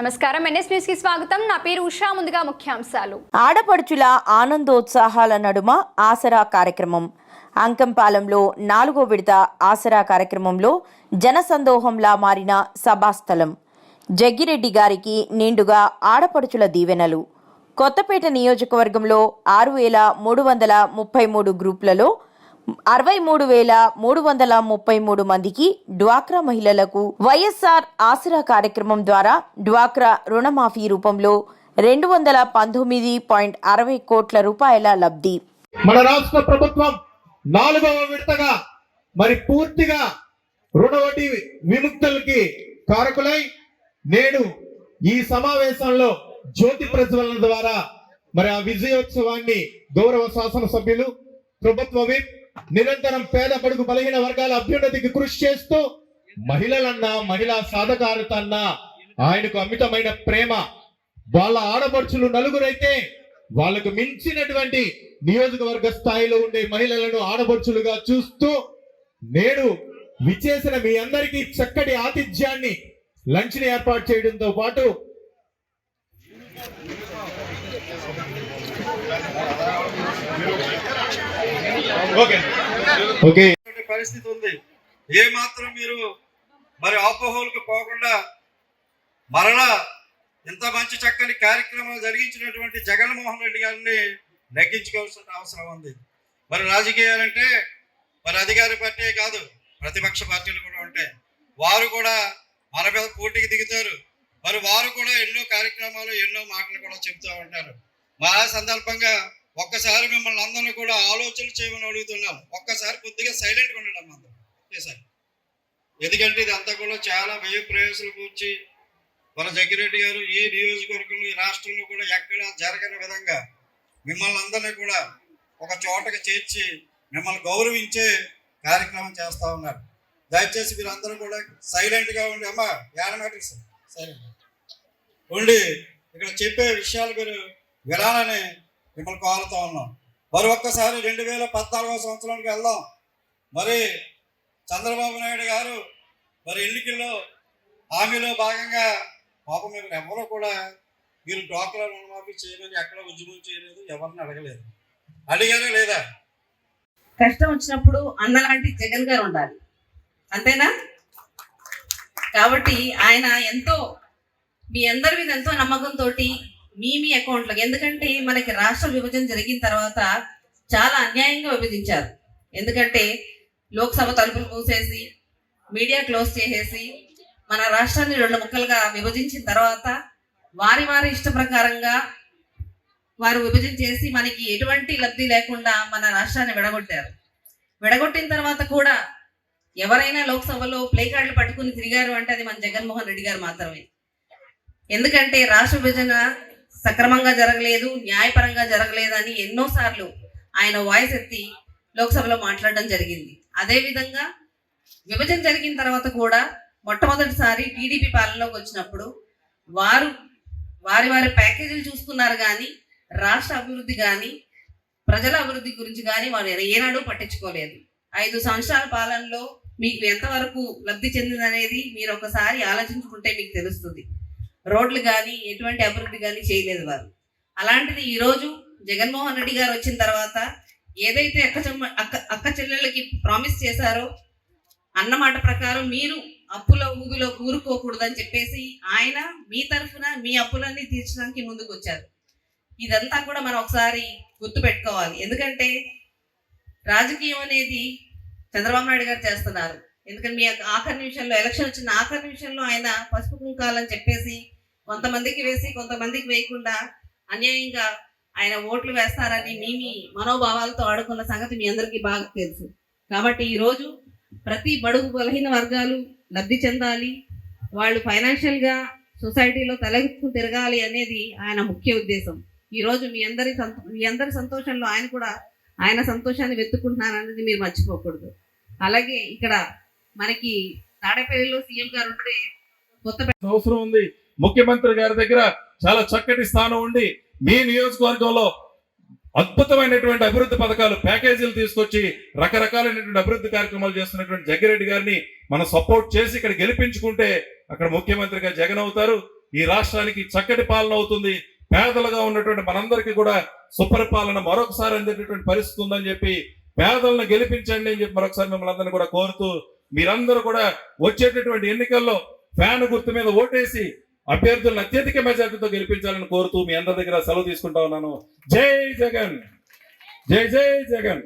నమస్కారం, NS news కి స్వాగతం. నా పేరు ఉషా. ముందుగా ముఖ్యాంశాలు. ఆడపడుచుల ఆనందోత్సాహాల నడుమ ఆసరా కార్యక్రమం. అంకంపాలెంలో 4వ విడత ఆసరా కార్యక్రమంలో జనసందోహంలా మారిన సభాస్థలం. జగ్గిరెడ్డి గారికి నిండుగా ఆడపడుచుల దీవెనలు. కొత్తపేట నియోజకవర్గంలో 6,333 గ్రూపులలో 63,333 మందికి డ్వాక్రా మహిళలకు వైఎస్ఆర్ ఆసరా కార్యక్రమం ద్వారా డ్వాక్రా రుణమాఫీ రూపంలో 219.60 కోట్ల రూపాయల లబ్ధి. మన రాష్ట్ర ప్రభుత్వం 4వ విడతగా మరి పూర్తిగా రుణ వడ్డీ విముక్తులకి కారకులై నేడు ఈ సమావేశంలో జ్యోతి ప్రజ్వలన ద్వారా మరి ఆ విజయోత్సవాన్ని గౌరవ శాసనసభ్యులు, ప్రభుత్వ విప్ నిరంతరం పేద బడుగు బలహీన వర్గాల అభ్యున్నతికి కృషి చేస్తూ మహిళలన్నా, మహిళా సాధకారత అన్నా ఆయనకు అమితమైన ప్రేమ. వాళ్ళ ఆడపడుచులు నలుగురైతే వాళ్ళకు మించినటువంటి నియోజకవర్గ స్థాయిలో ఉండే మహిళలను ఆడపడుచులుగా చూస్తూ నేడు విచ్చేసిన మీ అందరికీ చక్కటి ఆతిథ్యాన్ని, లంచ్ ని ఏర్పాటు చేయడంతో పాటు పరిస్థితి ఉంది. ఏ మాత్రం మీరు మరి అపోహలకు పోకుండా మరలా ఇంత మంచి చక్కని కార్యక్రమాలు జరిగించినటువంటి జగన్మోహన్ రెడ్డి గారిని నెగ్గించుకోవాల్సిన అవసరం ఉంది. మరి రాజకీయాలంటే మరి అధికార పార్టీ కాదు, ప్రతిపక్ష పార్టీలు కూడా ఉంటాయి. వారు కూడా మన మీద పోటీకి దిగుతారు. మరి వారు కూడా ఎన్నో కార్యక్రమాలు, ఎన్నో మాటలు కూడా చెబుతూ ఉంటారు. మా సందర్భంగా ఒక్కసారి మిమ్మల్ని అందరినీ కూడా ఆలోచన చేయమని అడుగుతున్నాం. ఒక్కసారి కొద్దిగా సైలెంట్గా ఉండడం అందరూ ఒకేసారి. ఎందుకంటే ఇది అంతా కూడా చాలా వ్యయ ప్రయాసాలు కూర్చి మన జగ్గిరెడ్డి గారు ఈ నియోజకవర్గంలో, ఈ రాష్ట్రంలో కూడా ఎక్కడ జరగని విధంగా మిమ్మల్ని అందరినీ కూడా ఒక చోటకి చేర్చి మిమ్మల్ని గౌరవించే కార్యక్రమం చేస్తూ ఉన్నారు. దయచేసి మీరు అందరూ కూడా సైలెంట్గా ఉండి, అమ్మా యానమాటిక్స్ సైలెంట్ ఉండి ఇక్కడ చెప్పే విషయాలు మీరు వినాలని మిమ్మల్ని కోరుతూ ఉన్నాం. మరి ఒక్కసారి 2014వ సంవత్సరానికి వెళ్దాం. మరి చంద్రబాబు నాయుడు గారు మరి ఎన్నికల్లో హామీలో భాగంగా పాపం మీరు ఎవరు కూడా మీరు డ్వాక్రా రుణమాఫీ చేయలేదు, ఎక్కడ ఉద్యమం చేయలేదు, ఎవరిని అడగలేదు. అడిగారా లేదా? కష్టం వచ్చినప్పుడు అన్నలాంటి జగన్ గారు ఉండాలి, అంతేనా? కాబట్టి ఆయన ఎంతో మీ అందరి మీద ఎంతో నమ్మకంతో మీ అకౌంట్లకు, ఎందుకంటే మనకి రాష్ట్ర విభజన జరిగిన తర్వాత చాలా అన్యాయంగా విభజించారు. ఎందుకంటే లోక్సభ తలుపులు మూసేసి, మీడియా క్లోజ్ చేసేసి మన రాష్ట్రాన్ని 2 ముక్కలుగా విభజించిన తర్వాత వారి ఇష్ట ప్రకారంగా వారు విభజన చేసి మనకి ఎటువంటి లబ్ధి లేకుండా మన రాష్ట్రాన్ని విడగొట్టారు. విడగొట్టిన తర్వాత కూడా ఎవరైనా లోక్సభలో ప్లే కార్డులు పట్టుకుని తిరిగారు అంటే అది మన జగన్మోహన్ రెడ్డి గారు మాత్రమే. ఎందుకంటే రాష్ట్ర విభజన సక్రమంగా జరగలేదు, న్యాయపరంగా జరగలేదని ఎన్నోసార్లు ఆయన వాయిస్ ఎత్తి లోక్సభలో మాట్లాడడం జరిగింది. అదేవిధంగా విభజన జరిగిన తర్వాత కూడా మొట్టమొదటిసారి టీడీపీ పాలనలోకి వచ్చినప్పుడు వారి ప్యాకేజీలు చూసుకున్నారు కానీ రాష్ట్ర అభివృద్ధి కానీ ప్రజల అభివృద్ధి గురించి కానీ వారు ఏనాడు పట్టించుకోలేదు. 5 సంవత్సరాల పాలనలో మీకు ఎంతవరకు లబ్ధి చెందిందనేది మీరు ఒకసారి ఆలోచించుకుంటే మీకు తెలుస్తుంది. రోడ్లు కానీ ఎటువంటి అభివృద్ధి కానీ చేయలేదు వారు. అలాంటిది ఈరోజు జగన్మోహన్ రెడ్డి గారు వచ్చిన తర్వాత ఏదైతే అక్క చెల్లెళ్ళకి ప్రామిస్ చేశారో అన్నమాట ప్రకారం మీరు అప్పులో ఊబిలో కూరుకోకూడదని చెప్పేసి ఆయన మీ తరఫున మీ అప్పులన్నీ తీర్చడానికి ముందుకు వచ్చారు. ఇదంతా కూడా మనం ఒకసారి గుర్తు పెట్టుకోవాలి. ఎందుకంటే రాజకీయం అనేది చంద్రబాబు నాయుడు గారు చేస్తున్నారు. ఎందుకంటే మీ ఆఖరి నిమిషంలో, ఎలక్షన్ వచ్చిన ఆఖరి నిమిషంలో ఆయన పసుపు కుంకాలని చెప్పేసి కొంతమందికి వేసి కొంతమందికి వేయకుండా అన్యాయంగా ఆయన ఓట్లు వేస్తారని మీ మనోభావాలతో ఆడుకున్న సంగతి మీ అందరికీ బాగా తెలుసు. కాబట్టి ఈరోజు ప్రతి బడుగు బలహీన వర్గాలు లబ్ధి చెందాలి, వాళ్ళు ఫైనాన్షియల్గా సొసైటీలో తలెత్తుకు తిరగాలి అనేది ఆయన ముఖ్య ఉద్దేశం. ఈరోజు మీ అందరి సంతోషంలో ఆయన కూడా ఆయన సంతోషాన్ని వెతుక్కుంటున్నారు అనేది మీరు మర్చిపోకూడదు. అలాగే ఇక్కడ మనకి తాడేపల్లిలో సీఎం గారు ఉంటే కొత్త అవసరం ఉంది. ముఖ్యమంత్రి గారి దగ్గర చాలా చక్కటి స్థానం ఉండి మీ నియోజకవర్గంలో అద్భుతమైనటువంటి అభివృద్ధి పథకాలు, ప్యాకేజీలు తీసుకొచ్చి రకరకాలైనటువంటి అభివృద్ధి కార్యక్రమాలు చేస్తున్నటువంటి జగ్గిరెడ్డి గారిని మనం సపోర్ట్ చేసి ఇక్కడ గెలిపించుకుంటే అక్కడ ముఖ్యమంత్రిగా జగన్ అవుతారు. ఈ రాష్ట్రానికి చక్కటి పాలన అవుతుంది. పేదలుగా ఉన్నటువంటి మనందరికీ కూడా సుపరిపాలన మరొకసారి అందేటటువంటి పరిస్థితి ఉందని చెప్పి పేదలను గెలిపించండి అని చెప్పి మరొకసారి మిమ్మల్ని అందరినీ కూడా కోరుతూ, మీరందరూ కూడా వచ్చేటటువంటి ఎన్నికల్లో ఫ్యాన్ గుర్తు మీద ఓటేసి అభ్యర్థులను అత్యధిక మెజార్టీతో గెలిపించాలని కోరుతూ మీ అందరి దగ్గర సెలవు తీసుకుంటా ఉన్నాను. జై జగన్, జై జై జగన్.